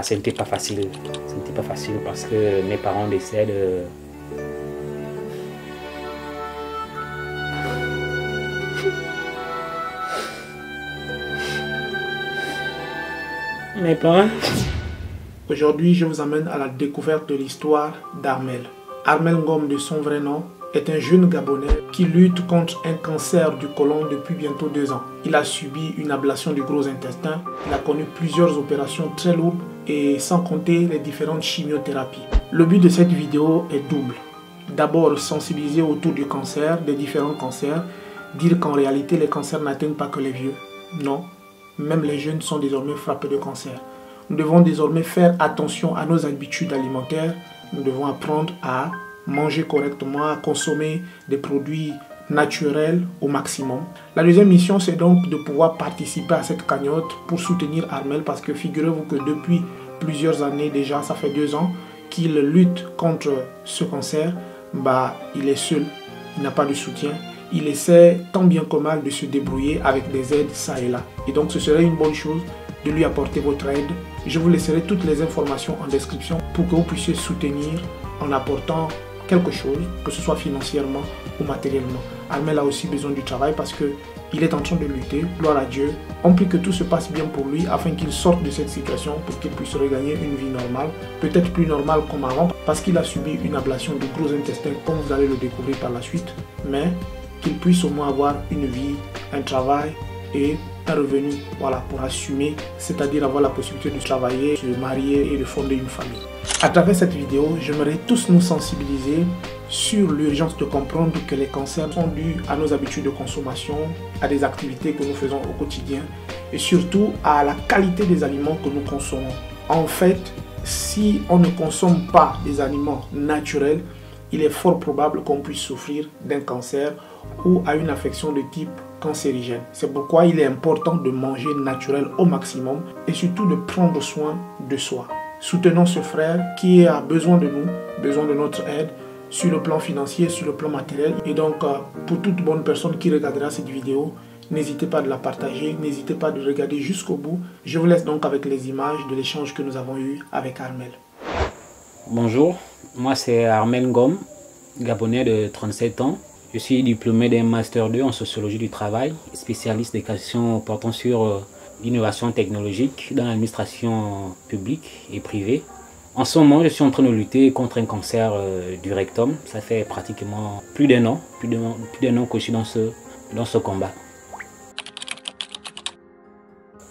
Ce n'était pas facile. Ce n'était pas facile parce que mes parents décèdent. Mes parents. Aujourd'hui, je vous amène à la découverte de l'histoire d'Armel. Armel Ngom, de son vrai nom, est un jeune Gabonais qui lutte contre un cancer du côlon depuis bientôt 2 ans. Il a subi une ablation du gros intestin, il a connu plusieurs opérations très lourdes et sans compter les différentes chimiothérapies. Le but de cette vidéo est double. D'abord, sensibiliser autour du cancer, des différents cancers, dire qu'en réalité les cancers n'atteignent pas que les vieux. Non, même les jeunes sont désormais frappés de cancer. Nous devons désormais faire attention à nos habitudes alimentaires. Nous devons apprendre à manger correctement, à consommer des produits naturels au maximum. La deuxième mission, c'est donc de pouvoir participer à cette cagnotte pour soutenir Armel, parce que figurez-vous que depuis plusieurs années déjà, ça fait 2 ans qu'il lutte contre ce cancer. Il est seul, il n'a pas de soutien. Il essaie tant bien que mal de se débrouiller avec des aides ça et là. Et donc ce serait une bonne chose de lui apporter votre aide. Je vous laisserai toutes les informations en description pour que vous puissiez soutenir en apportant quelque chose, que ce soit financièrement ou matériellement. Armel a aussi besoin du travail parce qu'il est en train de lutter, gloire à Dieu. On prie que tout se passe bien pour lui afin qu'il sorte de cette situation pour qu'il puisse regagner une vie normale, peut-être plus normale comme avant, parce qu'il a subi une ablation du gros intestin comme vous allez le découvrir par la suite, mais qu'il puisse au moins avoir une vie, un travail et un revenu, voilà, pour assumer, c'est-à-dire avoir la possibilité de travailler, de se marier et de fonder une famille. À travers cette vidéo, j'aimerais tous nous sensibiliser sur l'urgence de comprendre que les cancers sont dus à nos habitudes de consommation, à des activités que nous faisons au quotidien et surtout à la qualité des aliments que nous consommons. En fait, si on ne consomme pas des aliments naturels, il est fort probable qu'on puisse souffrir d'un cancer ou à une affection de type cancérigène. C'est pourquoi il est important de manger naturel au maximum et surtout de prendre soin de soi. Soutenons ce frère qui a besoin de nous, besoin de notre aide sur le plan financier, sur le plan matériel. Et donc, pour toute bonne personne qui regardera cette vidéo, n'hésitez pas de la partager, n'hésitez pas de regarder jusqu'au bout. Je vous laisse donc avec les images de l'échange que nous avons eu avec Armel. Bonjour, moi c'est Armel Ngom, Gabonais de 37 ans. Je suis diplômé d'un Master 2 en sociologie du travail, spécialiste des questions portant sur l'innovation technologique dans l'administration publique et privée. En ce moment, je suis en train de lutter contre un cancer du rectum. Ça fait pratiquement plus d'un an que je suis dans ce combat.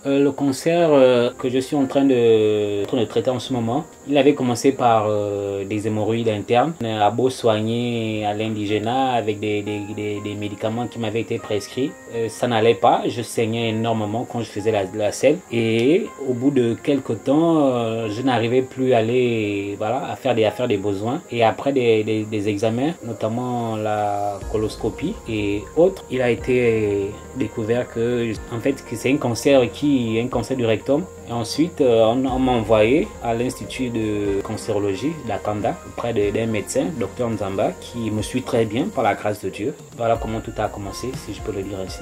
Le cancer que je suis en train de traiter en ce moment, il avait commencé par des hémorroïdes internes. On a beau soigner à l'indigénat avec des médicaments qui m'avaient été prescrits. Ça n'allait pas, je saignais énormément quand je faisais la selle. Et au bout de quelques temps, je n'arrivais plus à aller, voilà, à faire des besoins. Et après des examens, notamment la coloscopie et autres, il a été découvert que c'est un cancer du rectum. Et ensuite, on m'a envoyé à l'Institut de cancérologie, la Kanda, auprès d'un médecin, Dr Nzamba, qui me suit très bien par la grâce de Dieu. Voilà comment tout a commencé, si je peux le dire ainsi.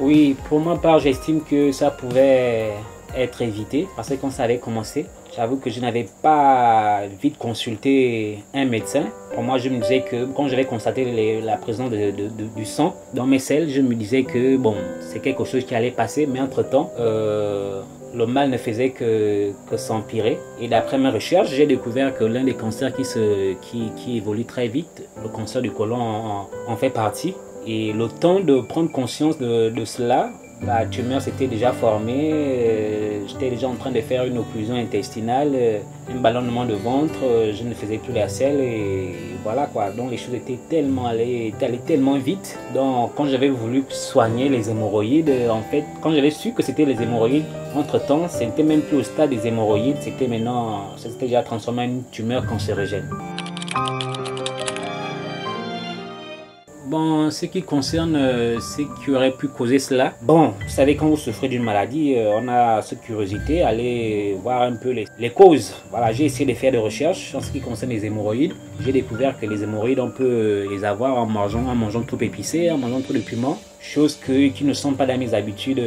Oui, pour ma part, j'estime que ça pouvait être évité parce que quand ça avait commencé, j'avoue que je n'avais pas vite consulté un médecin. Pour moi, je me disais que quand j'avais constaté la présence du sang dans mes selles, je me disais que bon, c'est quelque chose qui allait passer, mais entre-temps, le mal ne faisait que s'empirer. Et d'après mes recherches, j'ai découvert que l'un des cancers qui évolue très vite, le cancer du côlon en fait partie. Et le temps de prendre conscience de cela, la tumeur s'était déjà formée, j'étais déjà en train de faire une occlusion intestinale, un ballonnement de ventre, je ne faisais plus la selle et voilà quoi. Donc les choses étaient allaient tellement vite. Donc quand j'avais voulu soigner les hémorroïdes, en fait, quand j'avais su que c'était les hémorroïdes, entre-temps, c'était même plus au stade des hémorroïdes, c'était déjà transformé en une tumeur cancérigène. Bon, ce qui concerne ce qui aurait pu causer cela, bon, vous savez, quand vous souffrez d'une maladie, on a cette curiosité, aller voir un peu les causes. Voilà, j'ai essayé de faire des recherches en ce qui concerne les hémorroïdes. J'ai découvert que les hémorroïdes, on peut les avoir en mangeant trop épicé, en mangeant trop de piment. Chose qui ne sont pas dans mes habitudes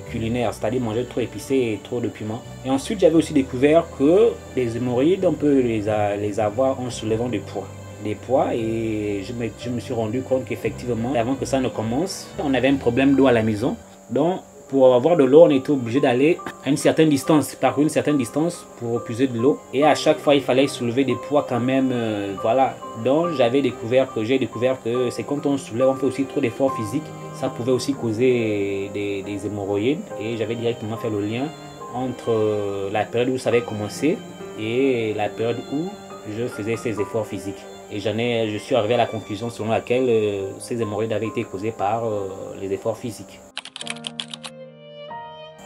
culinaires, c'est-à-dire manger trop épicé et trop de piment. Et ensuite, j'avais aussi découvert que les hémorroïdes, on peut les avoir en soulevant des poids et je me suis rendu compte qu'effectivement, avant que ça ne commence, on avait un problème d'eau à la maison. Donc, pour avoir de l'eau, on était obligé d'aller à une certaine distance, parcourir une certaine distance pour puiser de l'eau. Et à chaque fois, il fallait soulever des poids quand même, voilà. Donc, j'ai découvert que c'est quand on soulève, on fait aussi trop d'efforts physiques. Ça pouvait aussi causer des hémorroïdes. Et j'avais directement fait le lien entre la période où ça avait commencé et la période où je faisais ces efforts physiques. Et je suis arrivé à la conclusion selon laquelle ces hémorroïdes avaient été causés par les efforts physiques.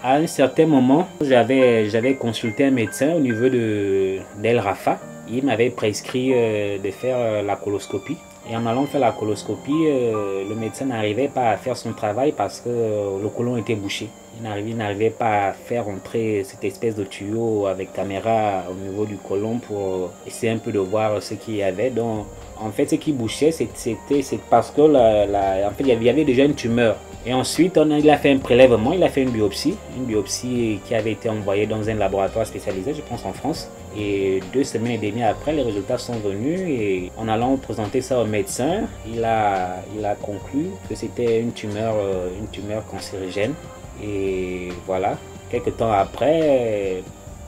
À un certain moment, j'avais consulté un médecin au niveau d'El Rafa. Il m'avait prescrit de faire la coloscopie. Et en allant faire la coloscopie, le médecin n'arrivait pas à faire son travail parce que le côlon était bouché. Il n'arrivait pas à faire entrer cette espèce de tuyau avec caméra au niveau du côlon pour essayer un peu de voir ce qu'il y avait. Donc, en fait, ce qui bouchait, c'est parce que en fait, il y avait déjà une tumeur. Et ensuite, il a fait un prélèvement, il a fait une biopsie qui avait été envoyée dans un laboratoire spécialisé, je pense en France. Et 2 semaines et demie après, les résultats sont venus et en allant présenter ça au médecin, il a conclu que c'était une tumeur cancérigène. Et voilà, quelques temps après,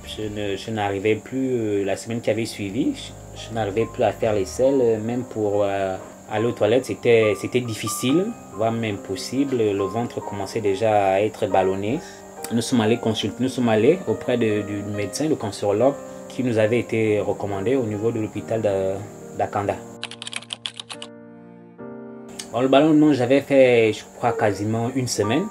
je n'arrivais plus, la semaine qui avait suivi, je n'arrivais plus à faire les selles, même pour aller aux toilettes, c'était difficile, voire même impossible. Le ventre commençait déjà à être ballonné. Nous sommes allés auprès du médecin, le cancérologue, qui nous avait été recommandé au niveau de l'hôpital d'Akanda. Bon, le ballonnement, j'avais fait, je crois, quasiment une semaine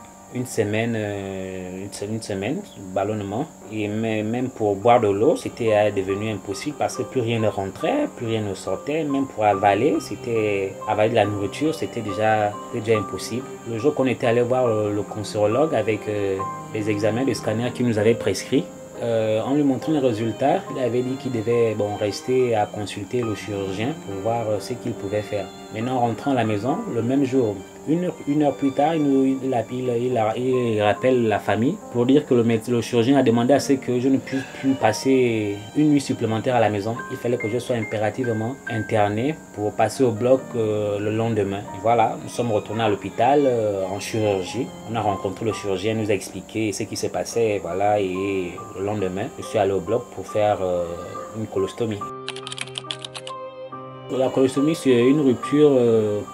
ballonnement, et même pour boire de l'eau c'était devenu impossible parce que plus rien ne rentrait, plus rien ne sortait. Même pour avaler de la nourriture, c'était déjà impossible. Le jour qu'on était allé voir le cancérologue avec les examens de scanner qu'il nous avait prescrits, en lui montrant les résultats, il avait dit qu'il devait rester à consulter le chirurgien pour voir ce qu'il pouvait faire. Maintenant, en rentrant à la maison, le même jour, une heure plus tard, il rappelle la famille pour dire que le chirurgien a demandé à ce que je ne puisse plus passer une nuit supplémentaire à la maison. Il fallait que je sois impérativement interné pour passer au bloc le lendemain. Et voilà, nous sommes retournés à l'hôpital en chirurgie. On a rencontré le chirurgien, il nous a expliqué ce qui se passait. Voilà, et le lendemain, je suis allé au bloc pour faire une colostomie. La colostomie, c'est une rupture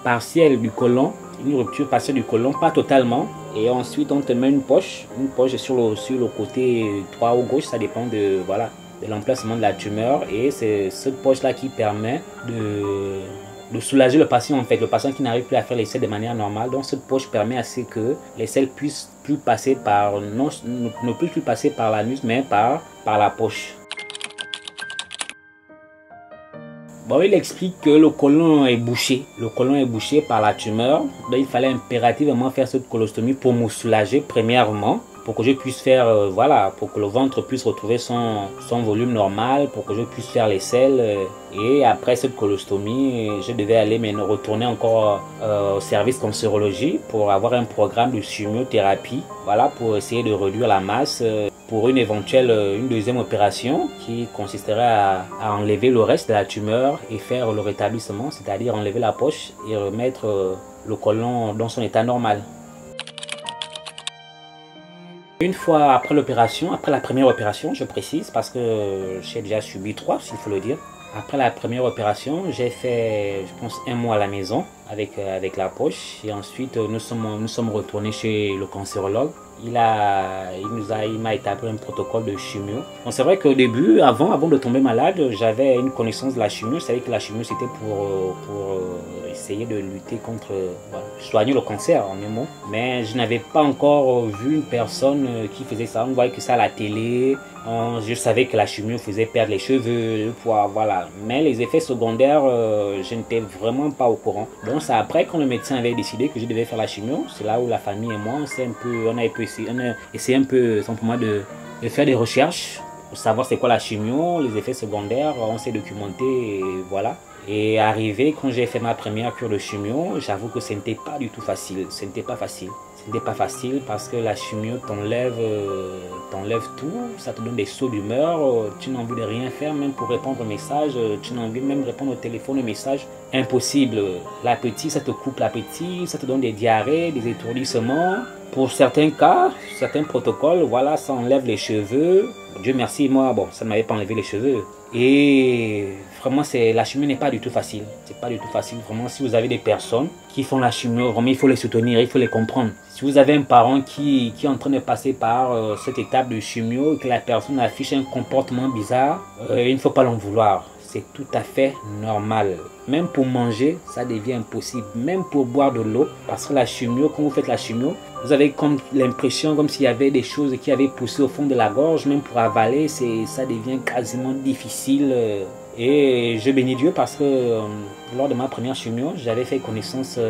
partielle du côlon. Une rupture partielle du côlon, pas totalement. Et ensuite, on te met une poche sur le côté droit ou gauche, ça dépend de l'emplacement de la tumeur. Et c'est cette poche-là qui permet de soulager le patient, en fait. Le patient qui n'arrive plus à faire les selles de manière normale. Donc, cette poche permet à ce que les selles puissent plus passer ne plus passer par l'anus, mais par la poche. Bon, il explique que le côlon est bouché. Le côlon est bouché par la tumeur. Donc, il fallait impérativement faire cette colostomie pour me soulager premièrement, pour que je puisse faire, pour que le ventre puisse retrouver son volume normal, pour que je puisse faire les selles. Et après cette colostomie, je devais aller retourner encore au service cancérologie pour avoir un programme de chimiothérapie, pour essayer de réduire la masse. Pour une deuxième opération qui consisterait à enlever le reste de la tumeur et faire le rétablissement, c'est-à-dire enlever la poche et remettre le côlon dans son état normal. Une fois après la première opération, je précise parce que j'ai déjà subi 3, s'il faut le dire. Après la première opération, j'ai fait, je pense, 1 mois à la maison avec la poche. Et ensuite, nous sommes retournés chez le cancérologue. Il m'a établi un protocole de chimio. Bon, c'est vrai qu'au début, avant de tomber malade, j'avais une connaissance de la chimio. Je savais que la chimio, c'était pour essayer de lutter contre soigner le cancer en un mot. Mais je n'avais pas encore vu une personne qui faisait ça. On voyait que ça à la télé. Je savais que la chimio faisait perdre les cheveux, le poids, voilà. Mais les effets secondaires, je n'étais vraiment pas au courant. Donc c'est après quand le médecin avait décidé que je devais faire la chimio, c'est là où la famille et moi, on a essayé un peu simplement de faire des recherches pour savoir c'est quoi la chimio, les effets secondaires. On s'est documenté et voilà. Et arrivé quand j'ai fait ma première cure de chimio, j'avoue que ce n'était pas du tout facile. Ce n'était pas facile. Ce n'était pas facile parce que la chimio t'enlève tout, ça te donne des sauts d'humeur, tu n'as envie de rien faire, même pour répondre aux messages, tu n'as envie même de répondre au téléphone, aux messages, impossible. L'appétit, ça te coupe l'appétit, ça te donne des diarrhées, des étourdissements. Pour certains cas, certains protocoles, voilà, ça enlève les cheveux. Dieu merci, moi, bon, ça ne m'avait pas enlevé les cheveux. Et vraiment, la chimio n'est pas du tout facile. C'est pas du tout facile. Vraiment, si vous avez des personnes qui font la chimio, vraiment, il faut les soutenir, il faut les comprendre. Si vous avez un parent qui est en train de passer par cette étape de chimio et que la personne affiche un comportement bizarre, il ne faut pas l'en vouloir. C'est tout à fait normal. Même pour manger, ça devient impossible. Même pour boire de l'eau, parce que la chimio, quand vous faites la chimio, vous avez comme l'impression comme s'il y avait des choses qui avaient poussé au fond de la gorge. Même pour avaler, ça devient quasiment difficile. Et je bénis Dieu parce que lors de ma première chimio, j'avais fait connaissance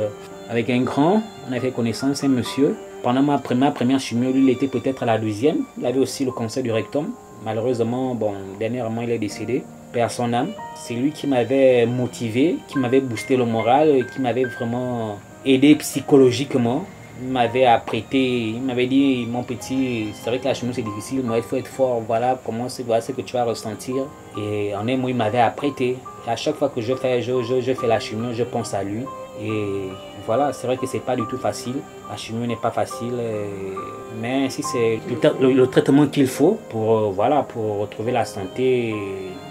avec un grand. On avait fait connaissance, un monsieur. Pendant ma première chimio, lui, il était peut-être à la deuxième. Il avait aussi le cancer du rectum. Malheureusement, bon, dernièrement, il est décédé. Père son âme, c'est lui qui m'avait motivé, qui m'avait boosté le moral, qui m'avait vraiment aidé psychologiquement. Il m'avait apprêté, il m'avait dit, mon petit, c'est vrai que la chimio c'est difficile, mais il faut être fort, voilà ce que tu vas ressentir. Et en un mot, il m'avait apprêté. Et à chaque fois que je fais la chimio, je pense à lui. Et voilà, c'est vrai que c'est pas du tout facile. La chimio n'est pas facile, mais si c'est le traitement qu'il faut pour, voilà, pour retrouver la santé,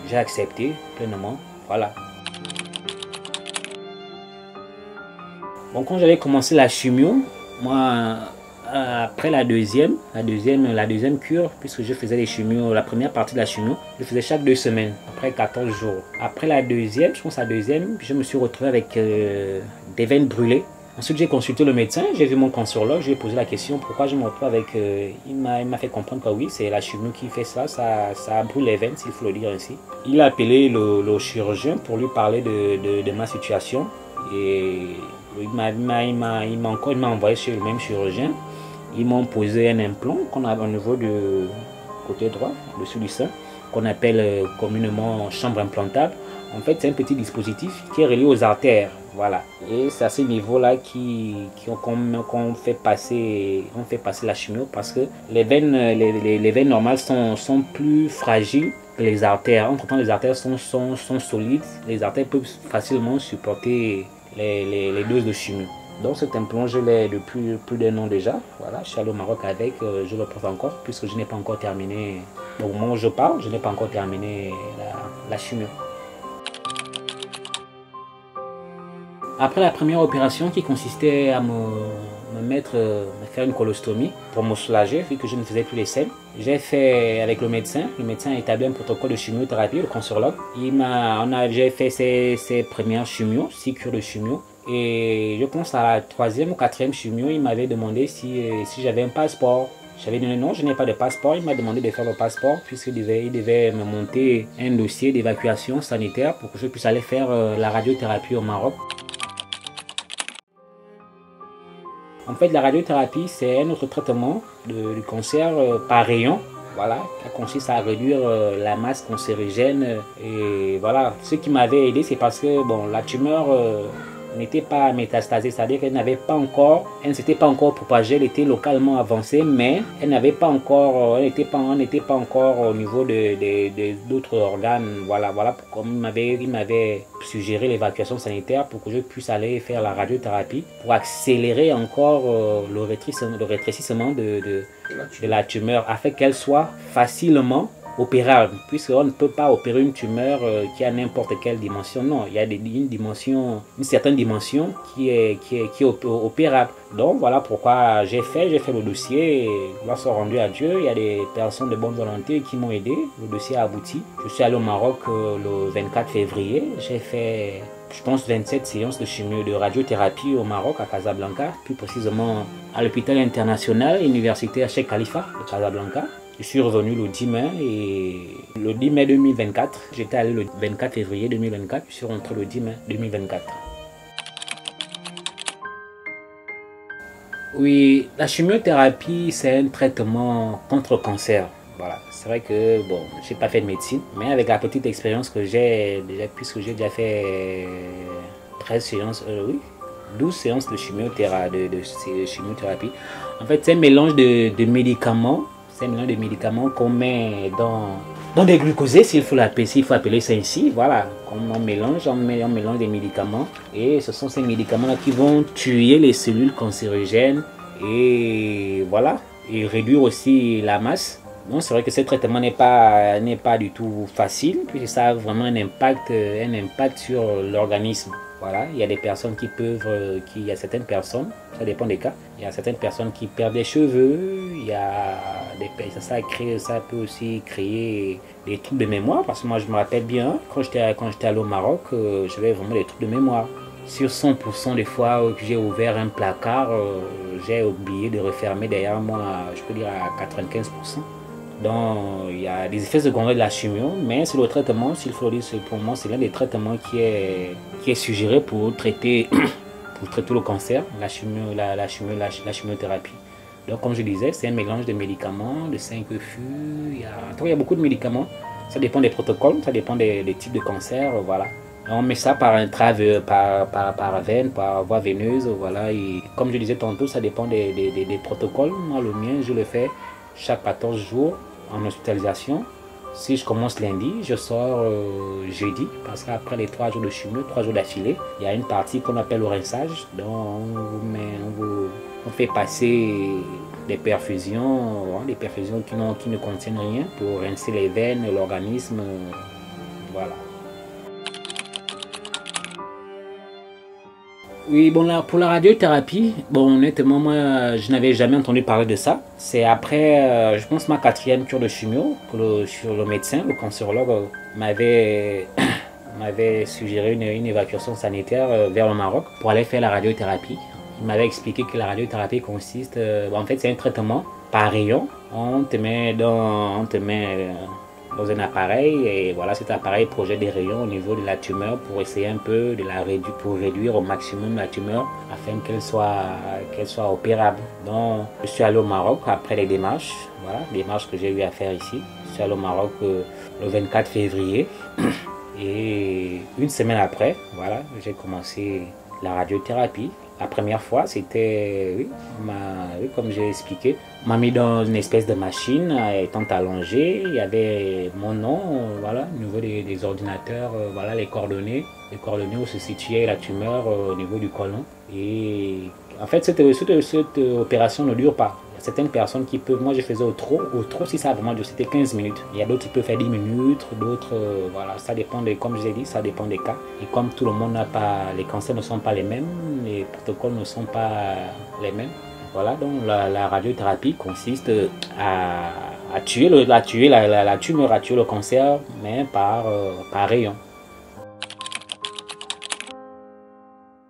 j'ai accepté pleinement. Voilà. Bon, quand j'avais commencé la chimio, moi, après la deuxième cure, puisque je faisais les chimios, la première partie de la chimio, je faisais chaque 2 semaines, après 14 jours. Après la deuxième, je pense la deuxième, je me suis retrouvé avec des veines brûlées. Ensuite, j'ai consulté le médecin, j'ai vu mon cancérologue, je lui ai posé la question pourquoi je me retrouve avec... il m'a fait comprendre que oui, c'est la chimio qui fait ça, ça brûle les veines, s'il faut le dire ainsi. Il a appelé le chirurgien pour lui parler de ma situation. Et il m'a envoyé chez le même chirurgien. Ils m'ont posé un implant qu'on a au niveau du côté droit, au-dessus du sein, qu'on appelle communément chambre implantable. En fait, c'est un petit dispositif qui est relié aux artères. Voilà. Et c'est à ce niveau-là qu'on fait passer la chimio parce que les veines normales sont plus fragiles que les artères. Entre-temps, les artères sont solides. Les artères peuvent facilement supporter les doses de chimio. Donc cet implant, je l'ai depuis plus d'un an déjà. Voilà, je suis allé au Maroc avec, je le porte encore puisque je n'ai pas encore terminé. Au moment où je parle, je n'ai pas encore terminé la chimio. Après la première opération qui consistait à me faire une colostomie pour me soulager vu que je ne faisais plus les selles, j'ai fait avec le médecin a établi un protocole de chimiothérapie, le cancérologue. J'ai fait ses premières chimios, 6 cures de chimio. Et je pense à la 3e ou 4e chimio, il m'avait demandé si j'avais un passeport. J'avais donné non, je n'ai pas de passeport. Il m'a demandé de faire le passeport puisqu'il devait me monter un dossier d'évacuation sanitaire pour que je puisse aller faire la radiothérapie au Maroc. En fait, la radiothérapie, c'est un autre traitement du cancer par rayon. Voilà, qui consiste à réduire la masse cancérigène. Et voilà, ce qui m'avait aidé, c'est parce que bon, la tumeur n'était pas métastasée, c'est-à-dire qu'elle n'avait pas encore, elle ne s'était pas encore propagée, elle était localement avancée, mais elle n'avait pas encore, elle n'était pas encore au niveau d'autres organes. Voilà, comme il m'avait suggéré l'évacuation sanitaire pour que je puisse aller faire la radiothérapie pour accélérer encore le rétrécissement de la tumeur afin qu'elle soit facilement opérable, puisqu'on ne peut pas opérer une tumeur qui a n'importe quelle dimension. Non, il y a une certaine dimension qui est opérable. Donc voilà pourquoi j'ai fait le dossier. Grâce au rendu à Dieu, il y a des personnes de bonne volonté qui m'ont aidé. Le dossier a abouti. Je suis allé au Maroc le 24 février. J'ai fait, je pense, 27 séances de chimio, de radiothérapie au Maroc, à Casablanca, plus précisément à l'hôpital international universitaire Cheikh Khalifa de Casablanca. Je suis revenu le 10 mai et le 10 mai 2024, j'étais allé le 24 février 2024, je suis rentré le 10 mai 2024. Oui, la chimiothérapie, c'est un traitement contre le cancer. Voilà, c'est vrai que bon, j'ai pas fait de médecine, mais avec la petite expérience que j'ai déjà, puisque j'ai déjà fait 13 séances, oui, 12 séances de chimiothérapie. En fait, c'est un mélange de médicaments. C'est un mélange de médicaments qu'on met dans des glucosés, s'il faut appeler ça ainsi. Voilà, on mélange des médicaments. Et ce sont ces médicaments-là qui vont tuer les cellules cancérigènes. Et voilà, et réduire aussi la masse. Donc c'est vrai que ce traitement n'est pas du tout facile, puisque ça a vraiment un impact sur l'organisme. Voilà, il y a des personnes il y a certaines personnes, ça dépend des cas, il y a certaines personnes qui perdent des cheveux, ça peut aussi créer des troubles de mémoire, parce que moi je me rappelle bien, quand j'étais allé au Maroc, j'avais vraiment des troubles de mémoire. Sur 100% des fois que j'ai ouvert un placard, j'ai oublié de refermer derrière moi, je peux dire à 95%. Donc, il y a des effets secondaires de la chimio, mais c'est le traitement, s'il faut dire, pour moi, c'est l'un des traitements qui est suggéré pour traiter le cancer, la chimiothérapie. Donc, comme je disais, c'est un mélange de médicaments, de 5-FU, il y a beaucoup de médicaments, ça dépend des protocoles, ça dépend des types de cancer, voilà. On met ça par veine, par voie veineuse, voilà, et comme je disais tantôt, ça dépend des protocoles. Moi, le mien, je le fais chaque 14 jours en hospitalisation. Si je commence lundi, je sors jeudi, parce qu'après les 3 jours de chimio, 3 jours d'affilée, il y a une partie qu'on appelle le rinçage. Donc on fait passer des perfusions qui ne contiennent rien pour rincer les veines, l'organisme, voilà. Oui, bon là, pour la radiothérapie, bon honnêtement moi je n'avais jamais entendu parler de ça. C'est après, je pense ma 4e cure de chimio, que le médecin, le cancérologue m'avait suggéré une évacuation sanitaire vers le Maroc pour aller faire la radiothérapie. Il m'avait expliqué que la radiothérapie consiste, en fait c'est un traitement par rayon. On te met dans un appareil et voilà, cet appareil projette des rayons au niveau de la tumeur pour essayer un peu de la réduire, pour réduire au maximum la tumeur afin qu'elle soit opérable. Donc je suis allé au Maroc après les démarches, voilà, démarches que j'ai eu à faire ici. Je suis allé au Maroc le 24 février et une semaine après, voilà, j'ai commencé la radiothérapie. La première fois, c'était, comme j'ai expliqué, on m'a mis dans une espèce de machine, étant allongé, il y avait mon nom, voilà, au niveau des ordinateurs, voilà, les coordonnées où se situait la tumeur au niveau du côlon. Et en fait, cette opération ne dure pas. Il y a certaines personnes qui peuvent, moi je faisais au trop si ça a vraiment duré, c'était 15 minutes. Il y a d'autres qui peuvent faire 10 minutes, d'autres, voilà, ça dépend comme je l'ai dit, ça dépend des cas. Et comme tout le monde n'a pas, les cancers ne sont pas les mêmes, les protocoles ne sont pas les mêmes. Voilà, donc la radiothérapie consiste à tuer la tumeur, à tuer le cancer, mais par rayon.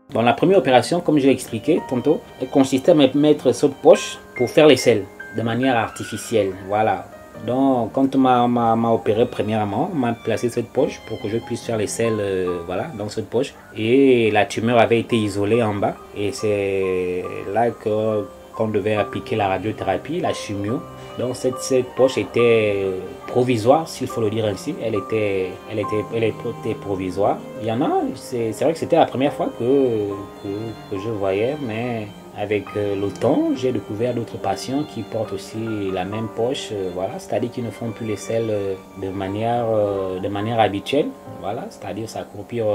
Bon, la première opération, comme je l'ai expliqué tantôt, elle consistait à mettre cette poche pour faire les selles de manière artificielle. Voilà. Donc, quand on m'a opéré premièrement, on m'a placé cette poche pour que je puisse faire les selles, voilà, dans cette poche. Et la tumeur avait été isolée en bas. Et c'est là qu'on devait appliquer la radiothérapie, la chimio. Donc cette poche était provisoire, s'il faut le dire ainsi. Elle était provisoire. Il y en a, c'est vrai que c'était la première fois que je voyais, mais avec le temps, j'ai découvert d'autres patients qui portent aussi la même poche, voilà, c'est-à-dire qu'ils ne font plus les selles de manière habituelle, voilà, c'est-à-dire s'accroupir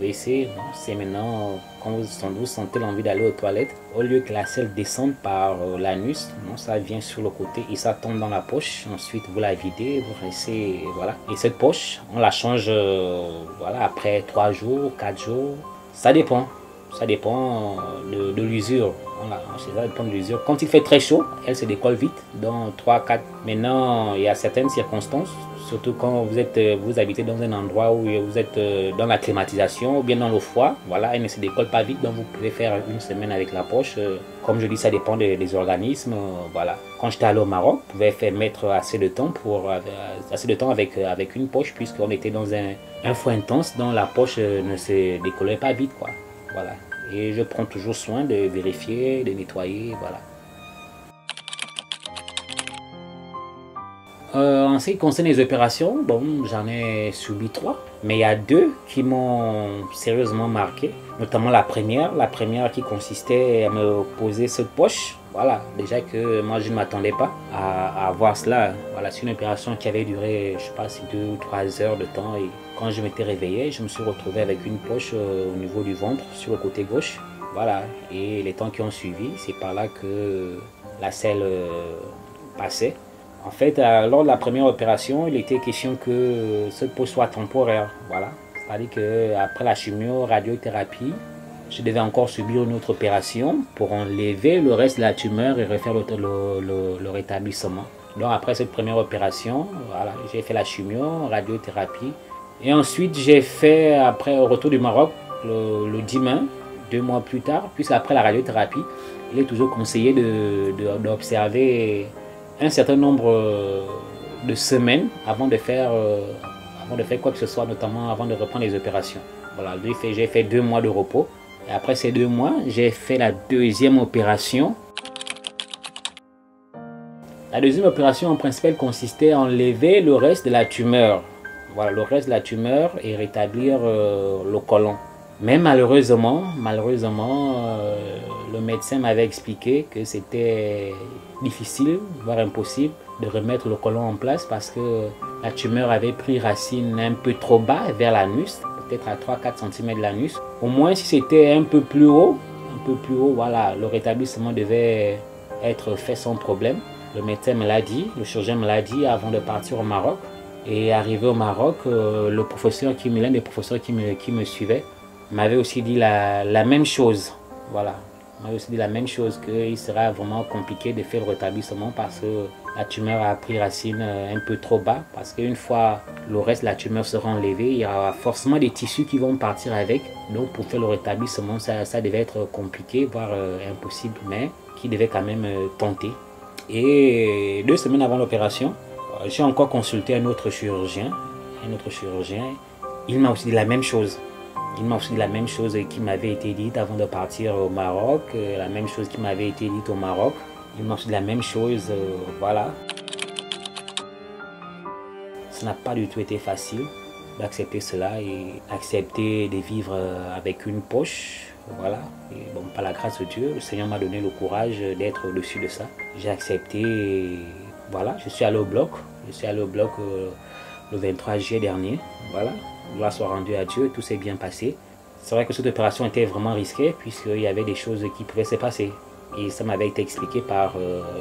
WC, c'est maintenant quand vous sentez l'envie d'aller aux toilettes, au lieu que la selle descende par l'anus, ça vient sur le côté et ça tombe dans la poche. Ensuite vous la videz, vous restez, voilà. Et cette poche, on la change voilà, après 3 jours, 4 jours, ça dépend. Ça dépend de l'usure. Voilà, ça dépend de l'usure. Quand il fait très chaud, elle se décolle vite, dans 3, 4. Maintenant, il y a certaines circonstances, surtout quand vous habitez dans un endroit où vous êtes dans la climatisation ou bien dans le froid. Voilà, elle ne se décolle pas vite, donc vous pouvez faire une semaine avec la poche. Comme je dis, ça dépend des organismes. Voilà. Quand j'étais allé au Maroc, je pouvais mettre assez de temps avec une poche, puisqu'on était dans un froid intense, dont la poche ne se décollait pas vite, quoi. Voilà. Et je prends toujours soin de vérifier, de nettoyer, voilà. En ce qui concerne les opérations, bon, j'en ai subi 3, mais il y a 2 qui m'ont sérieusement marqué, notamment la première qui consistait à me poser cette poche. Voilà, déjà que moi je ne m'attendais pas à voir cela. Voilà, c'est une opération qui avait duré, je sais pas si 2 ou 3 heures de temps, et quand je m'étais réveillé, je me suis retrouvé avec une poche au niveau du ventre, sur le côté gauche. Voilà, et les temps qui ont suivi, c'est par là que la selle passait. En fait, lors de la première opération, il était question que cette poche soit temporaire. Voilà, c'est-à-dire qu'après la chimio, radiothérapie, je devais encore subir une autre opération pour enlever le reste de la tumeur et refaire le rétablissement. Donc après cette première opération, voilà, j'ai fait la chimio, radiothérapie. Et ensuite, j'ai fait, après au retour du Maroc, le 10 mai, 2 mois plus tard, puisqu'après la radiothérapie, il est toujours conseillé d'observer un certain nombre de semaines avant de faire quoi que ce soit, notamment avant de reprendre les opérations. Voilà, j'ai fait 2 mois de repos. Et après ces 2 mois, j'ai fait la deuxième opération. La deuxième opération en principe consistait à enlever le reste de la tumeur. Voilà, le reste de la tumeur et rétablir le côlon. Mais malheureusement, le médecin m'avait expliqué que c'était difficile, voire impossible, de remettre le côlon en place parce que la tumeur avait pris racine un peu trop bas vers l'anus, peut-être à 3-4 cm de l'anus. Au moins, si c'était un peu plus haut, voilà, le rétablissement devait être fait sans problème. Le médecin me l'a dit, le chirurgien me l'a dit avant de partir au Maroc. Et arrivé au Maroc, l'un des professeurs qui me suivait m'avait aussi dit la même chose. Voilà, m'avait aussi dit la même chose, qu'il serait vraiment compliqué de faire le rétablissement parce que la tumeur a pris racine un peu trop bas. Parce qu'une fois le reste de la tumeur sera enlevé, il y aura forcément des tissus qui vont partir avec. Donc pour faire le rétablissement, ça devait être compliqué, voire impossible, mais qui devait quand même tenter. Et 2 semaines avant l'opération, j'ai encore consulté un autre chirurgien. Il m'a aussi dit la même chose. Qui m'avait été dite avant de partir au Maroc. La même chose qui m'avait été dite au Maroc. Il m'a aussi dit la même chose, voilà. Ça n'a pas du tout été facile d'accepter cela et accepter de vivre avec une poche. Voilà. Et bon, par la grâce de Dieu, le Seigneur m'a donné le courage d'être au-dessus de ça. J'ai accepté et voilà, je suis allé au bloc. Le 23 juillet dernier. Voilà. Gloire soit rendue à Dieu, tout s'est bien passé. C'est vrai que cette opération était vraiment risquée puisqu'il y avait des choses qui pouvaient se passer. Et ça m'avait été expliqué par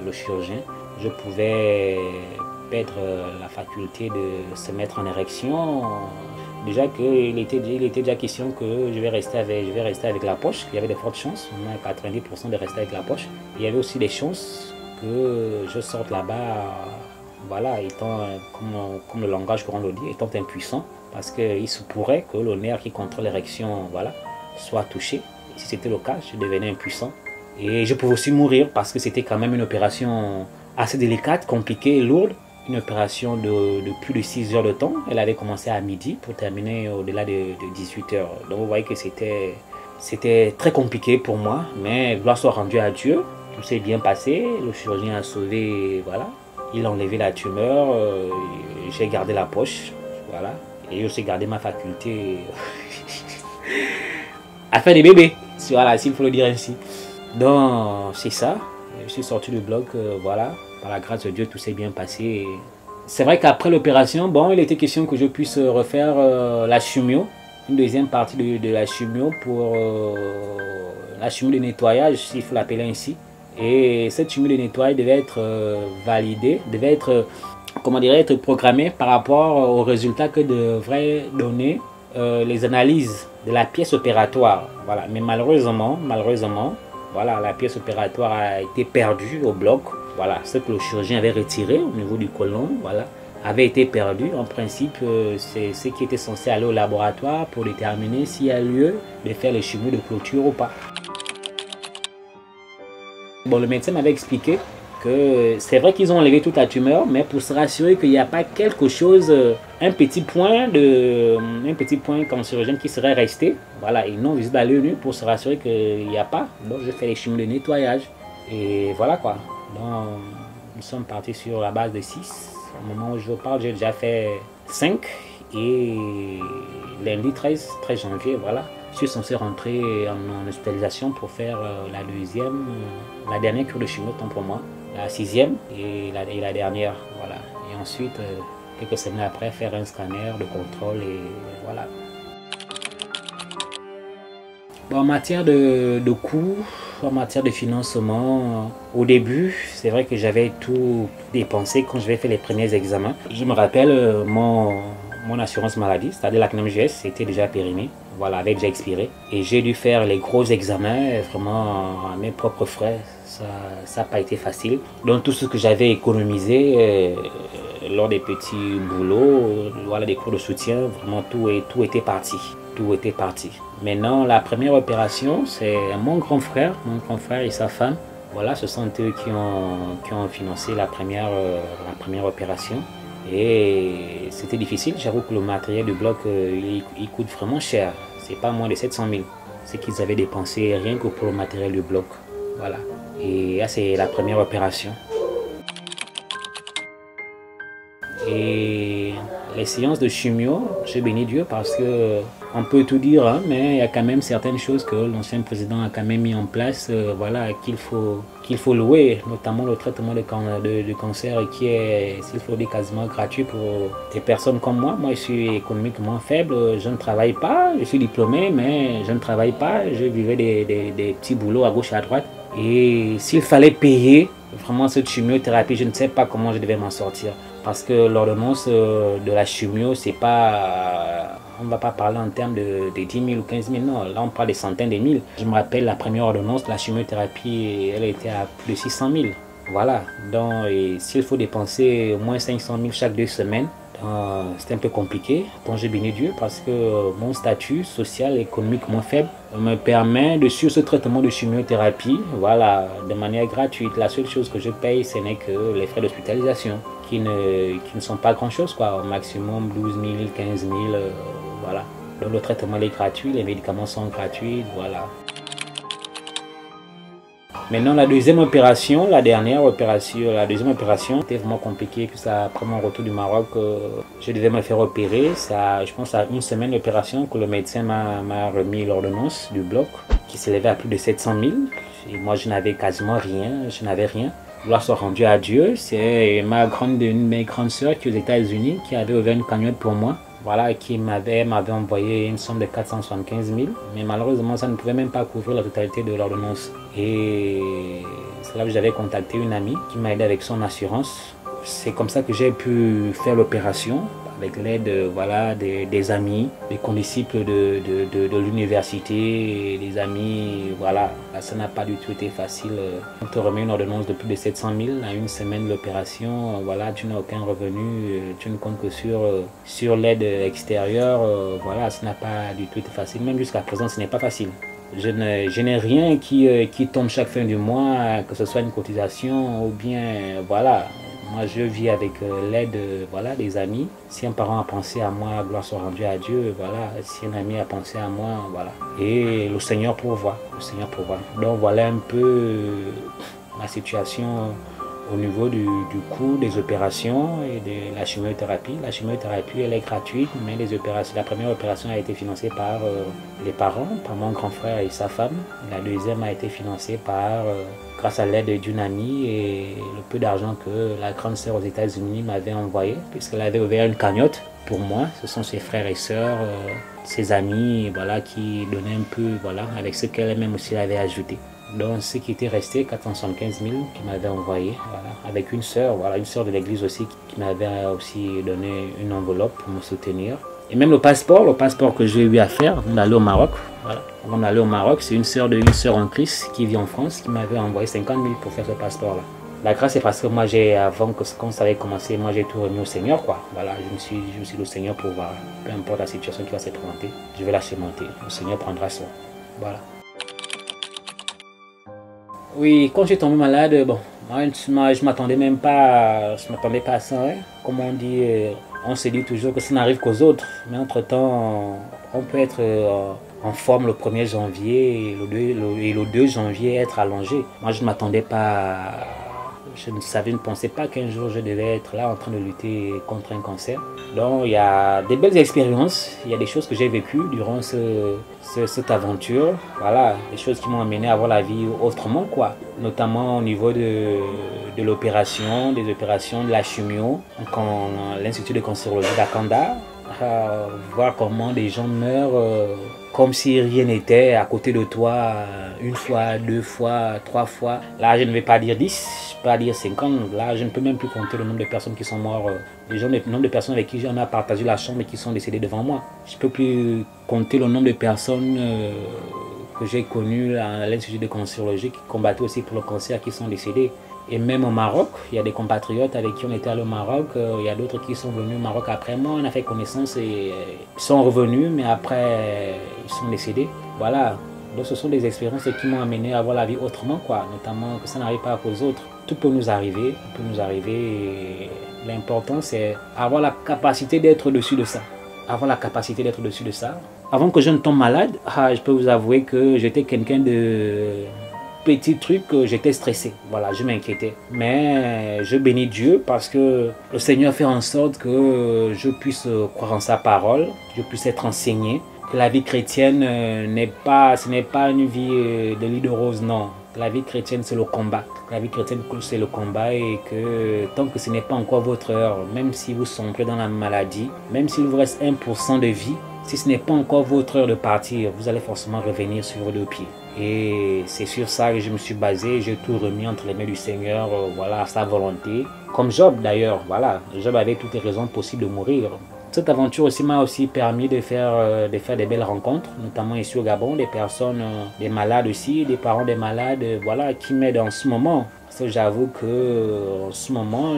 le chirurgien. Je pouvais perdre la faculté de se mettre en érection. Déjà qu'il était déjà question que je vais rester avec la poche. Il y avait de fortes chances, au moins 90% de rester avec la poche. Il y avait aussi des chances que je sorte là-bas, voilà, étant, comme le langage courant le dit, étant impuissant. Parce qu'il se pourrait que le nerf qui contrôle l'érection, voilà, soit touché. Et si c'était le cas, je devenais impuissant. Et je pouvais aussi mourir parce que c'était quand même une opération assez délicate, compliquée, lourde. Une opération de plus de 6 heures de temps. Elle avait commencé à midi pour terminer au-delà de 18 heures. Donc vous voyez que c'était très compliqué pour moi. Mais gloire soit rendue à Dieu. Tout s'est bien passé. Le chirurgien a sauvé, voilà. Il a enlevé la tumeur. J'ai gardé la poche. Voilà. Et j'ai aussi gardé ma faculté à faire des bébés. Voilà, s'il faut le dire ainsi. Donc c'est ça. Je suis sorti du bloc, voilà. Par la grâce de Dieu, tout s'est bien passé. C'est vrai qu'après l'opération, bon, il était question que je puisse refaire la chimio. une deuxième partie de la chimio pour la chimio de nettoyage, s'il faut l'appeler ainsi. Et cette chimio de nettoyage devait être validée, devait être, comment dirais, être programmée par rapport aux résultats que devraient donner les analyses de la pièce opératoire. Voilà. Mais malheureusement, voilà, la pièce opératoire a été perdue au bloc. Voilà, ce que le chirurgien avait retiré au niveau du côlon, voilà, avait été perdu. En principe, c'est ce qui était censé aller au laboratoire pour déterminer s'il y a lieu de faire les chimio de clôture ou pas. Bon, le médecin m'avait expliqué que c'est vrai qu'ils ont enlevé toute la tumeur, mais pour se rassurer qu'il n'y a pas quelque chose, un petit point cancérogène qui serait resté, voilà, et non visible à l'œil nu, pour se rassurer qu'il n'y a pas. Donc, je fais les chimios de nettoyage. Et voilà quoi. Donc, nous sommes partis sur la base de 6. Au moment où je vous parle, j'ai déjà fait 5. Et lundi 13 janvier, voilà, je suis censé rentrer en hospitalisation pour faire la dernière cure de chimio, tant pour moi, la 6e et la dernière, voilà. Et ensuite, quelques semaines après, faire un scanner de contrôle et voilà. Bon, en matière de coûts, en matière de financement, au début, c'est vrai que j'avais tout dépensé quand je vais faire les premiers examens. Je me rappelle, mon assurance maladie, c'est-à-dire la CNAMGS, était déjà périmée, voilà, avait déjà expiré. Et j'ai dû faire les gros examens, vraiment à mes propres frais. Ça n'a pas été facile. Donc tout ce que j'avais économisé lors des petits boulots, voilà, des cours de soutien, vraiment tout était parti. Tout était parti. Maintenant, la première opération, c'est mon grand frère et sa femme. Voilà, ce sont eux qui ont financé la première opération. Et c'était difficile. J'avoue que le matériel du bloc, il coûte vraiment cher. C'est pas moins de 700 000. C'est qu'ils avaient dépensé rien que pour le matériel du bloc. Voilà. Et là, c'est la première opération. Et les séances de chimio, je bénis Dieu parce que on peut tout dire, hein, mais il y a quand même certaines choses que l'ancien président a quand même mis en place, voilà, qu'il faut louer, notamment le traitement de cancer qui est, s'il faut dire, quasiment gratuit pour des personnes comme moi. Moi, je suis économiquement faible, je ne travaille pas, je suis diplômé, mais je ne travaille pas, je vivais des petits boulots à gauche et à droite. Et s'il fallait payer vraiment cette chimiothérapie, je ne sais pas comment je devais m'en sortir. Parce que l'ordonnance de la chimio, c'est pas... on ne va pas parler en termes de 10 000 ou 15 000, non. Là, on parle des centaines de mille. Je me rappelle, la première ordonnance de la chimiothérapie, elle était à plus de 600 000. Voilà. Donc, s'il faut dépenser au moins 500 000 chaque 2 semaines, c'est un peu compliqué. Donc, j'ai béni Dieu parce que mon statut social et économique moins faible me permet de suivre ce traitement de chimiothérapie, voilà, de manière gratuite. La seule chose que je paye, ce n'est que les frais d'hospitalisation, qui ne sont pas grand-chose, quoi. Au maximum 12 000, 15 000, voilà. Donc, le traitement est gratuit, les médicaments sont gratuits, voilà. Maintenant, la deuxième opération, était vraiment compliquée. Puis ça, après mon retour du Maroc, je devais me faire opérer. Ça, je pense à une semaine d'opération que le médecin m'a remis l'ordonnance du bloc qui s'élevait à plus de 700 000. Et moi, je n'avais quasiment rien. Je n'avais rien. Gloire soit rendue à Dieu. C'est une de mes grandes sœurs qui est aux États-Unis qui avait ouvert une cagnotte pour moi. Voilà, qui m'avait envoyé une somme de 475 000. Mais malheureusement, ça ne pouvait même pas couvrir la totalité de l'ordonnance. Et c'est là que j'avais contacté une amie qui m'a aidé avec son assurance. C'est comme ça que j'ai pu faire l'opération avec l'aide, voilà, des amis, des condisciples de l'université, des amis, voilà. Ça n'a pas du tout été facile. On te remet une ordonnance de plus de 700 000 à une semaine de l'opération, voilà, tu n'as aucun revenu, tu ne comptes que sur l'aide extérieure, voilà, ça n'a pas du tout été facile. Même jusqu'à présent, ce n'est pas facile. Je n'ai rien qui tombe chaque fin du mois, que ce soit une cotisation ou bien, voilà. Moi, je vis avec l'aide, voilà, des amis. Si un parent a pensé à moi, gloire soit rendue à Dieu, voilà. Si un ami a pensé à moi, voilà. Et le Seigneur pourvoit, Donc voilà un peu ma situation au niveau du coût des opérations et de la chimiothérapie. La chimiothérapie, elle est gratuite, mais les opérations, la première opération a été financée par les parents, par mon grand frère et sa femme. La deuxième a été financée grâce à l'aide d'une amie et le peu d'argent que la grande sœur aux États-Unis m'avait envoyé, puisqu'elle avait ouvert une cagnotte pour moi. Ce sont ses frères et sœurs, ses amis, voilà, qui donnaient un peu, voilà, avec ce qu'elle-même aussi avait ajouté. Donc ce qui était resté, 475 000 qui m'avait envoyé, voilà, avec une sœur, voilà, une sœur de l'église aussi qui m'avait aussi donné une enveloppe pour me soutenir. Et même le passeport que j'ai eu à faire, on allait au Maroc, voilà. On allait au Maroc, c'est une sœur en Christ qui vit en France qui m'avait envoyé 50 000 pour faire ce passeport-là. La grâce, c'est parce que moi, avant que quand ça avait commencé, moi j'ai tout remis au Seigneur, quoi. Voilà, je me suis dit au Seigneur pour voir, peu importe la situation qui va se présenter, je vais la surmonter. Le Seigneur prendra soin. Voilà. Oui, quand j'ai tombé malade, bon, moi je m'attendais même pas, à ça. Hein. Comme on dit, on se dit toujours que ça n'arrive qu'aux autres. Mais entre-temps, on peut être en forme le 1er janvier et le 2 janvier être allongé. Moi, je ne m'attendais pas, je ne pensais pas qu'un jour je devais être là en train de lutter contre un cancer. Donc, il y a des belles expériences, il y a des choses que j'ai vécues durant cette aventure. Voilà, des choses qui m'ont amené à voir la vie autrement, quoi. Notamment au niveau de l'opération, des opérations de la chimio, l'Institut de cancérologie d'Akanda. Voir comment des gens meurent comme si rien n'était à côté de toi, une fois, 2 fois, 3 fois. Là, je ne vais pas dire 10, je ne vais pas dire 50. Là, je ne peux même plus compter le nombre de personnes qui sont mortes. Le nombre de personnes avec qui j'en ai partagé la chambre et qui sont décédées devant moi. Je ne peux plus compter le nombre de personnes que j'ai connues à l'Institut de cancérologie qui combattaient aussi pour le cancer qui sont décédées. Et même au Maroc, il y a des compatriotes avec qui on était allé au Maroc. Il y a d'autres qui sont venus au Maroc après moi. On a fait connaissance et ils sont revenus, mais après, ils sont décédés. Voilà. Donc, ce sont des expériences qui m'ont amené à voir la vie autrement, quoi. Notamment que ça n'arrive pas aux autres. Tout peut nous arriver. Et l'important, c'est avoir la capacité d'être au-dessus de ça. Avant que je ne tombe malade, je peux vous avouer que j'étais quelqu'un de... petit truc, j'étais stressé, voilà, je m'inquiétais. Mais je bénis Dieu parce que le Seigneur fait en sorte que je puisse croire en sa parole, je puisse être enseigné, que la vie chrétienne ce n'est pas une vie de lit de rose, non. La vie chrétienne, c'est le combat. La vie chrétienne, c'est le combat et que tant que ce n'est pas encore votre heure, même si vous sombrez dans la maladie, même s'il vous reste 1% de vie, si ce n'est pas encore votre heure de partir, vous allez forcément revenir sur vos 2 pieds. Et c'est sur ça que je me suis basé, j'ai tout remis entre les mains du Seigneur, voilà, à sa volonté. Comme Job d'ailleurs, voilà, Job avait toutes les raisons possibles de mourir. Cette aventure aussi m'a permis de faire des belles rencontres, notamment ici au Gabon, des personnes, des malades aussi, des parents des malades, voilà, qui m'aident en ce moment. Parce que j'avoue que en ce moment,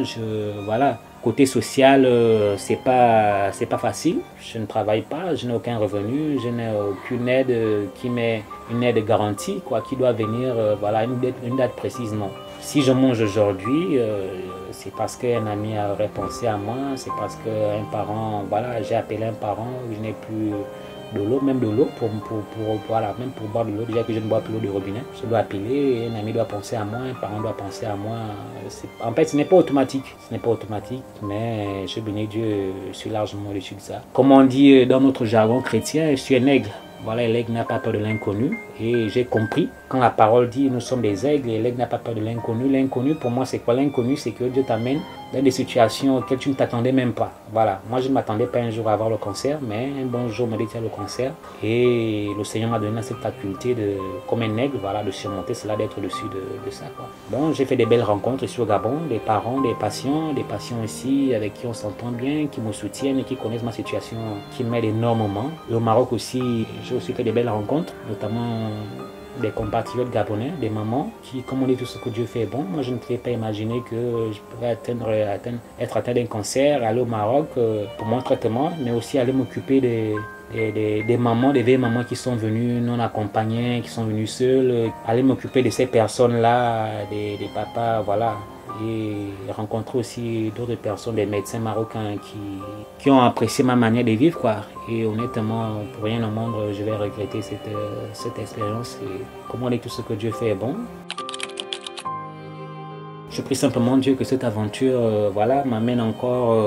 voilà, côté social, c'est pas facile. Je ne travaille pas, je n'ai aucun revenu, je n'ai aucune aide qui m'est une aide garantie, quoi, qui doit venir, voilà, une date précise, non. Si je mange aujourd'hui, c'est parce qu'un ami aurait pensé à moi, c'est parce qu'un parent, voilà, j'ai appelé un parent, je n'ai plus de l'eau, même de l'eau, voilà, même pour boire de l'eau, déjà que je ne bois plus l'eau de robinet, je dois appeler, un ami doit penser à moi, un parent doit penser à moi. En fait, ce n'est pas automatique, mais je bénis Dieu, je suis largement au-dessus de ça. Comme on dit dans notre jargon chrétien, je suis un aigle. Voilà, l'aigle n'a pas peur de l'inconnu. Et j'ai compris, quand la parole dit nous sommes des aigles, et l'aigle n'a pas peur de l'inconnu. L'inconnu, pour moi, c'est quoi? L'inconnu, c'est que Dieu t'amène dans des situations auxquelles tu ne t'attendais même pas. Voilà, moi je ne m'attendais pas un jour à avoir le cancer, mais un bon jour m'a dit qu'il y a le cancer. Et le Seigneur m'a donné cette faculté, comme un aigle, voilà, de surmonter cela, d'être au-dessus de ça, quoi. Donc j'ai fait des belles rencontres ici au Gabon, des parents, des patients ici avec qui on s'entend bien, qui me soutiennent et qui connaissent ma situation, qui m'aident énormément. Et au Maroc aussi, j'ai aussi fait des belles rencontres, notamment des compatriotes gabonais, des mamans qui, comme on dit, tout ce que Dieu fait est bon. Moi, je ne pouvais pas imaginer que je pourrais être atteint d'un cancer, aller au Maroc pour mon traitement, mais aussi aller m'occuper des mamans, des vieilles mamans qui sont venues non accompagnées, qui sont venues seules, aller m'occuper de ces personnes-là, des papas, voilà. Et rencontrer aussi d'autres personnes, des médecins marocains qui ont apprécié ma manière de vivre, quoi. Et honnêtement, pour rien au monde, je vais regretter cette expérience. Et comme on dit, tout ce que Dieu fait est bon. Je prie simplement Dieu que cette aventure voilà, m'amène encore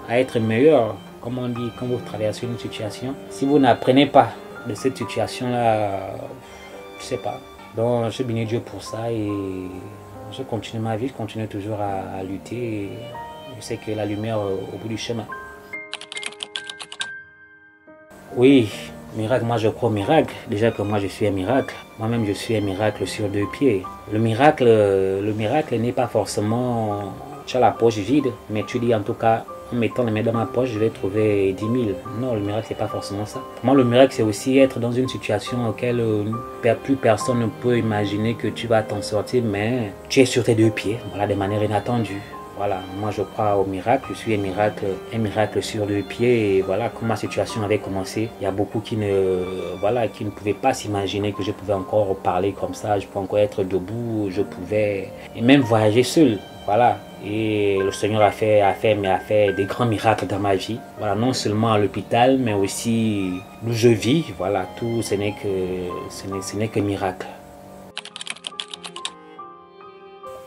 à être meilleur. Comme on dit, quand vous traversez une situation, si vous n'apprenez pas de cette situation-là, je sais pas. Donc je bénis Dieu pour ça et je continue ma vie, je continue toujours à lutter. Et je sais que la lumière au bout du chemin. Oui, miracle, moi je crois au miracle. Déjà que moi je suis un miracle. Moi-même je suis un miracle sur 2 pieds. Le miracle n'est pas forcément tu as la poche vide, mais tu dis en tout cas, en mettant les mains dans ma poche, je vais trouver 10 000. Non, le miracle c'est pas forcément ça. Pour moi le miracle c'est aussi être dans une situation auquel plus personne ne peut imaginer que tu vas t'en sortir, mais tu es sur tes 2 pieds, voilà, de manière inattendue. Voilà, moi je crois au miracle, je suis un miracle sur 2 pieds et voilà comment ma situation avait commencé. Il y a beaucoup qui ne pouvaient pas s'imaginer que je pouvais encore parler comme ça, je pouvais encore être debout, je pouvais et même voyager seul. Voilà, et le Seigneur a fait des grands miracles dans ma vie. Voilà, non seulement à l'hôpital, mais aussi où je vis. Voilà, tout ce n'est que miracle.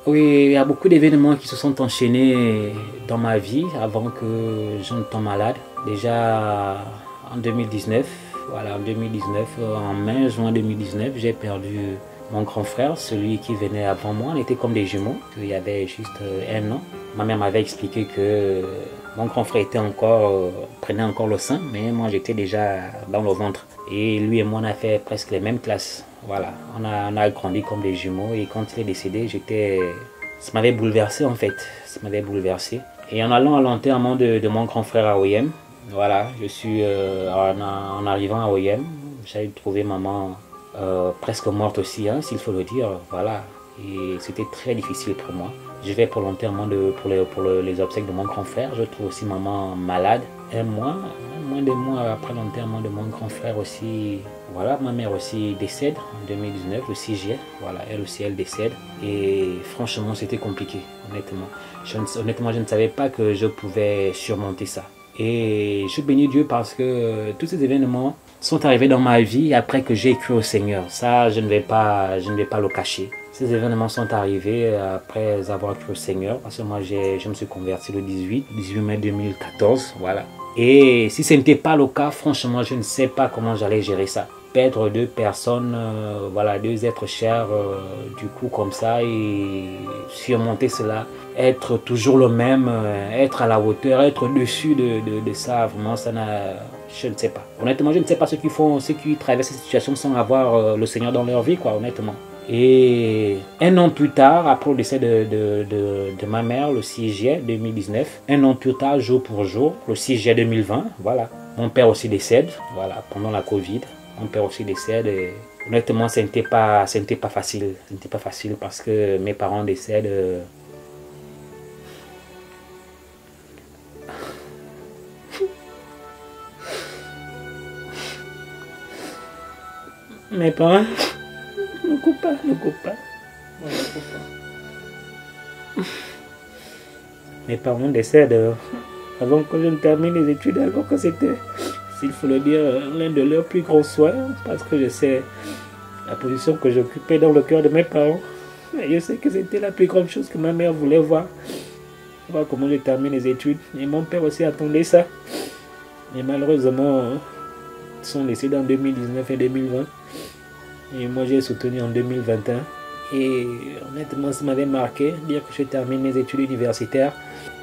Oui, il y a beaucoup d'événements qui se sont enchaînés dans ma vie avant que je ne tombe malade. Déjà en 2019, voilà, en mai, juin 2019, j'ai perdu mon grand frère, celui qui venait avant moi. On était comme des jumeaux, il y avait juste 1 an. Ma mère m'avait expliqué que mon grand frère prenait encore le sein, mais moi j'étais déjà dans le ventre. Et lui et moi on a fait presque les mêmes classes. Voilà, on a grandi comme des jumeaux et quand il est décédé, ça m'avait bouleversé en fait, ça m'avait bouleversé. Et en allant à l'enterrement de mon grand frère à OIM, voilà, en arrivant à OIM, j'avais trouvé maman presque morte aussi, hein, s'il faut le dire, voilà. Et c'était très difficile pour moi. Je vais pour l'enterrement pour les obsèques de mon grand frère, je trouve aussi maman malade. Moins de mois après l'enterrement de mon grand frère aussi, voilà, ma mère aussi décède en 2019, le 6 juillet, voilà, elle aussi elle décède. Et franchement c'était compliqué, honnêtement. Honnêtement je ne savais pas que je pouvais surmonter ça. Et je bénis Dieu parce que tous ces événements sont arrivés dans ma vie après que j'ai cru au Seigneur. Ça, je ne vais pas le cacher. Ces événements sont arrivés après avoir cru au Seigneur. Parce que moi, je me suis converti le 18 mai 2014. Voilà. Et si ce n'était pas le cas, franchement, je ne sais pas comment j'allais gérer ça. Perdre 2 personnes, voilà, 2 êtres chers, du coup comme ça, et surmonter cela, être toujours le même, être à la hauteur, être au-dessus de ça, vraiment, je ne sais pas. Honnêtement, je ne sais pas ceux qui traversent cette situation sans avoir le Seigneur dans leur vie, quoi, honnêtement. Et 1 an plus tard, après le décès de ma mère, le 6 juillet 2019, 1 an plus tard, jour pour jour, le 6 juillet 2020, voilà, mon père aussi décède, voilà, pendant la Covid. Mon père aussi décède et honnêtement, ce n'était pas facile. Ce n'était pas facile parce que mes parents décèdent. Mes parents ne coupe pas. Mes parents décèdent avant que je ne termine les études, alors que c'était, s'il faut le dire, l'un de leurs plus grands soins, parce que je sais la position que j'occupais dans le cœur de mes parents. Et je sais que c'était la plus grande chose que ma mère voulait voir comment je termine les études. Et mon père aussi attendait ça. Et malheureusement, ils sont décédés en 2019 et 2020. Et moi, j'ai soutenu en 2021. Et honnêtement, ça m'avait marqué, dire que je termine mes études universitaires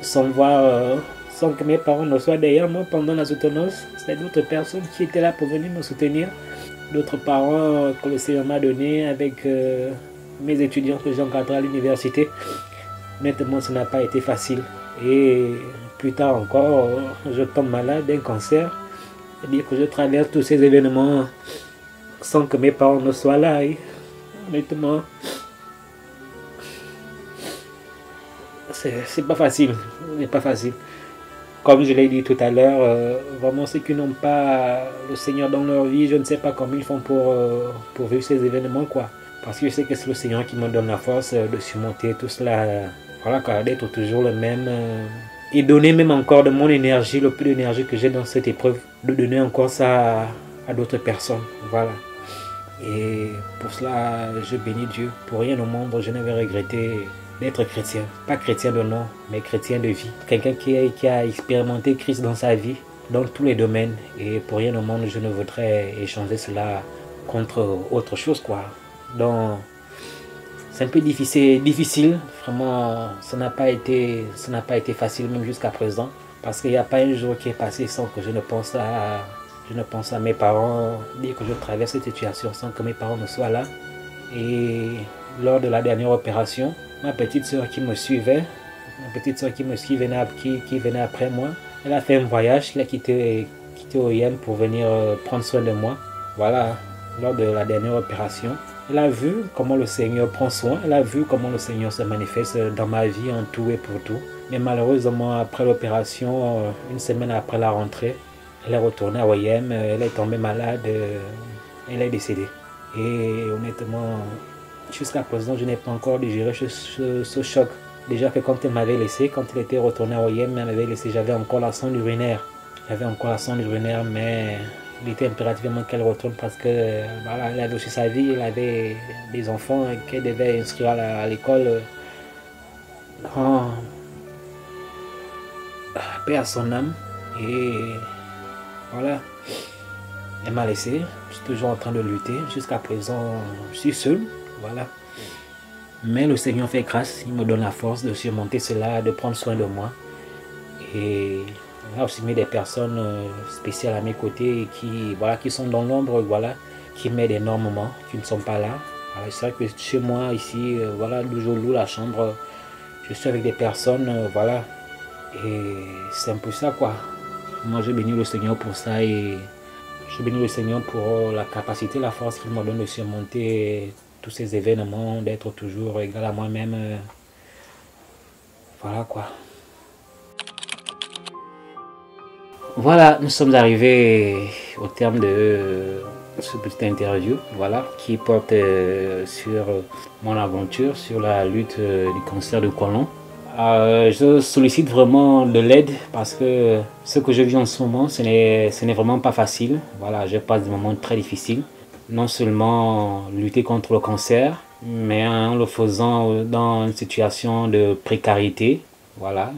sans que mes parents ne soient derrière moi pendant la soutenance. C'est d'autres personnes qui étaient là pour venir me soutenir. D'autres parents que le Seigneur m'a donné avec mes étudiants que j'ai encadrés à l'université. Honnêtement, ça n'a pas été facile. Et plus tard encore, je tombe malade d'un cancer. C'est-à-dire que je traverse tous ces événements sans que mes parents ne soient là. Et honnêtement, c'est pas facile. C'est pas facile. Comme je l'ai dit tout à l'heure, vraiment ceux qui n'ont pas le Seigneur dans leur vie, je ne sais pas comment ils font pour vivre ces événements, quoi. Parce que je sais que c'est le Seigneur qui me donne la force de surmonter tout cela. Voilà, quoi, d'être toujours le même. Et donner même encore de mon énergie, le peu d'énergie que j'ai dans cette épreuve, de donner encore ça à d'autres personnes. Voilà. Et pour cela, je bénis Dieu. Pour rien au monde, je n'avais regretté d'être chrétien. Pas chrétien de nom, mais chrétien de vie. Quelqu'un qui a expérimenté Christ dans sa vie, dans tous les domaines. Et pour rien au monde, je ne voudrais échanger cela contre autre chose, quoi. Donc, c'est un peu difficile. Vraiment, ça n'a pas été facile même jusqu'à présent. Parce qu'il n'y a pas un jour qui est passé sans que je ne pense à mes parents, dire que je traverse cette situation sans que mes parents ne soient là. Et lors de la dernière opération, ma petite soeur qui venait après moi, elle a fait un voyage, elle a quitté OIM pour venir prendre soin de moi. Voilà, lors de la dernière opération. Elle a vu comment le Seigneur prend soin, elle a vu comment le Seigneur se manifeste dans ma vie en tout et pour tout. Mais malheureusement, après l'opération, une semaine après la rentrée, elle est retournée à OIM, elle est tombée malade, elle est décédée. Et honnêtement, jusqu'à présent, je n'ai pas encore digéré ce choc. Déjà que quand elle m'avait laissé, quand elle était retournée à OIM, elle m'avait laissé, j'avais encore la sonde urinaire. Mais il était impérativement qu'elle retourne parce que voilà, elle avait aussi sa vie, elle avait des enfants qu'elle devait inscrire à l'école. Paix à son âme. Et voilà, elle m'a laissé. Je suis toujours en train de lutter. Jusqu'à présent, je suis seul. Voilà. Mais le Seigneur fait grâce. Il me donne la force de surmonter cela, de prendre soin de moi. Et il a aussi mis des personnes spéciales à mes côtés qui sont dans l'ombre, voilà, qui m'aident énormément, qui ne sont pas là. Voilà, c'est vrai que chez moi, ici, voilà, d'où je loue la chambre, je suis avec des personnes, voilà. Et c'est un peu ça, quoi. Moi, je bénis le Seigneur pour ça et je bénis le Seigneur pour la capacité, la force qu'il me donne de surmonter tous ces événements, d'être toujours égal à moi-même. Voilà, quoi. Voilà, nous sommes arrivés au terme de ce petit interview, voilà, qui porte sur mon aventure, sur la lutte du cancer du côlon. Je sollicite vraiment de l'aide parce que ce que je vis en ce moment, ce n'est vraiment pas facile. Voilà, je passe des moments très difficiles. Non seulement lutter contre le cancer, mais en le faisant dans une situation de précarité. Voilà.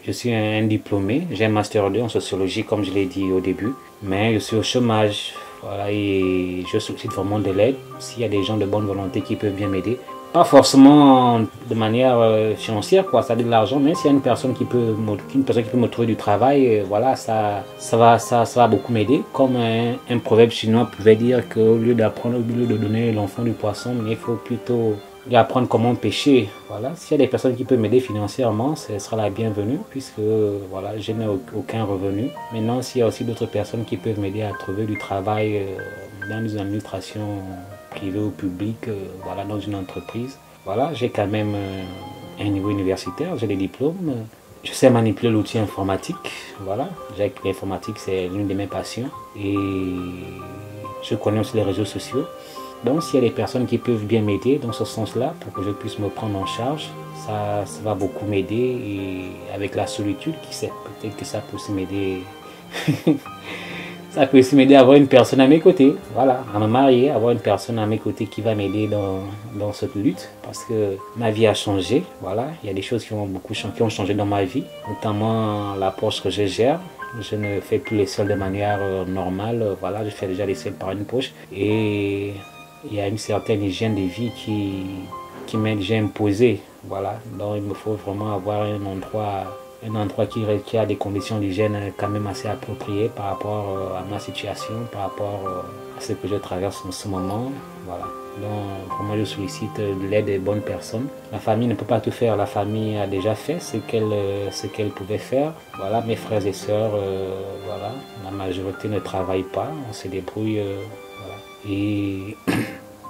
Je suis un diplômé, j'ai un master 2 en sociologie comme je l'ai dit au début, mais je suis au chômage, voilà, et je sollicite vraiment de l'aide. S'il y a des gens de bonne volonté qui peuvent bien m'aider, pas forcément de manière financière, quoi, ça a de l'argent, mais s'il y a une personne qui peut me trouver du travail, voilà, ça va beaucoup m'aider. Comme un proverbe chinois pouvait dire qu'au lieu de donner l'enfant du poisson, mais il faut plutôt apprendre comment pêcher. Voilà. S'il y a des personnes qui peuvent m'aider financièrement, ce sera la bienvenue puisque voilà, je n'ai aucun revenu. Maintenant, s'il y a aussi d'autres personnes qui peuvent m'aider à trouver du travail dans une administration privée ou publique, voilà, dans une entreprise. Voilà, j'ai quand même un niveau universitaire, j'ai des diplômes. Je sais manipuler l'outil informatique. Voilà, l'informatique, c'est l'une de mes passions. Et je connais aussi les réseaux sociaux. Donc s'il y a des personnes qui peuvent bien m'aider dans ce sens-là pour que je puisse me prendre en charge, ça va beaucoup m'aider. Et avec la solitude, qui sait, peut-être que ça peut aussi m'aider. Ça peut aussi m'aider à avoir une personne à mes côtés. Voilà, à me marier, avoir une personne à mes côtés qui va m'aider dans cette lutte. Parce que ma vie a changé. Voilà, il y a des choses qui ont changé dans ma vie, notamment l'approche que je gère. Je ne fais plus les sols de manière normale. Voilà, je fais déjà les sols par une poche. Et il y a une certaine hygiène de vie qui m'est déjà imposée. Voilà, donc il me faut vraiment avoir un endroit qui a des conditions d'hygiène quand même assez appropriées par rapport à ma situation, par rapport à ce que je traverse en ce moment. Voilà. Donc vraiment je sollicite de l'aide des bonnes personnes. La famille ne peut pas tout faire, la famille a déjà fait ce qu'elle pouvait faire. Voilà, mes frères et sœurs, voilà, la majorité ne travaille pas, on se débrouille. Voilà. Et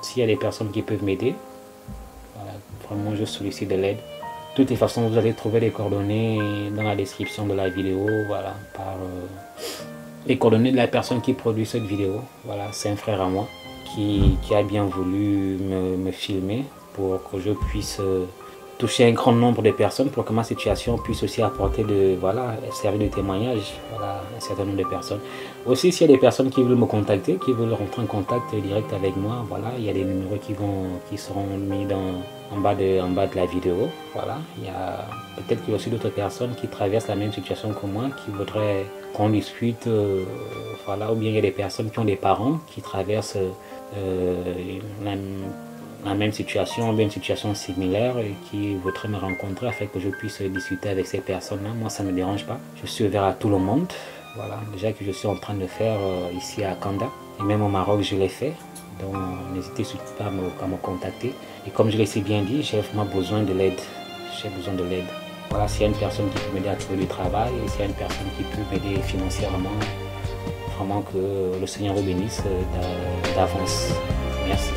s'il y a des personnes qui peuvent m'aider, voilà, vraiment je sollicite de l'aide. De toutes les façons, vous allez trouver les coordonnées dans la description de la vidéo, voilà, par les coordonnées de la personne qui produit cette vidéo. Voilà, c'est un frère à moi qui a bien voulu me filmer pour que je puisse toucher un grand nombre de personnes pour que ma situation puisse aussi apporter servir de témoignage à un certain nombre de personnes. Aussi, s'il y a des personnes qui veulent me contacter, qui veulent rentrer en contact direct avec moi, il y a des numéros qui seront mis en bas de la vidéo. Il y a peut-être qu'il y a aussi d'autres personnes qui traversent la même situation que moi, qui voudraient qu'on discute, ou bien il y a des personnes qui ont des parents qui traversent la même situation, une situation similaire et qui voudraient me rencontrer afin que je puisse discuter avec ces personnes-là. Moi, ça ne me dérange pas. Je suis ouvert à tout le monde. Déjà que je suis en train de faire ici à Kanda. Et même au Maroc, je l'ai fait. Donc, n'hésitez surtout pas à me contacter. Et comme je l'ai si bien dit, j'ai vraiment besoin de l'aide. J'ai besoin de l'aide. S'il y a une personne qui peut m'aider à trouver du travail, et s'il y a une personne qui peut m'aider financièrement, vraiment que le Seigneur vous bénisse d'avance. Merci.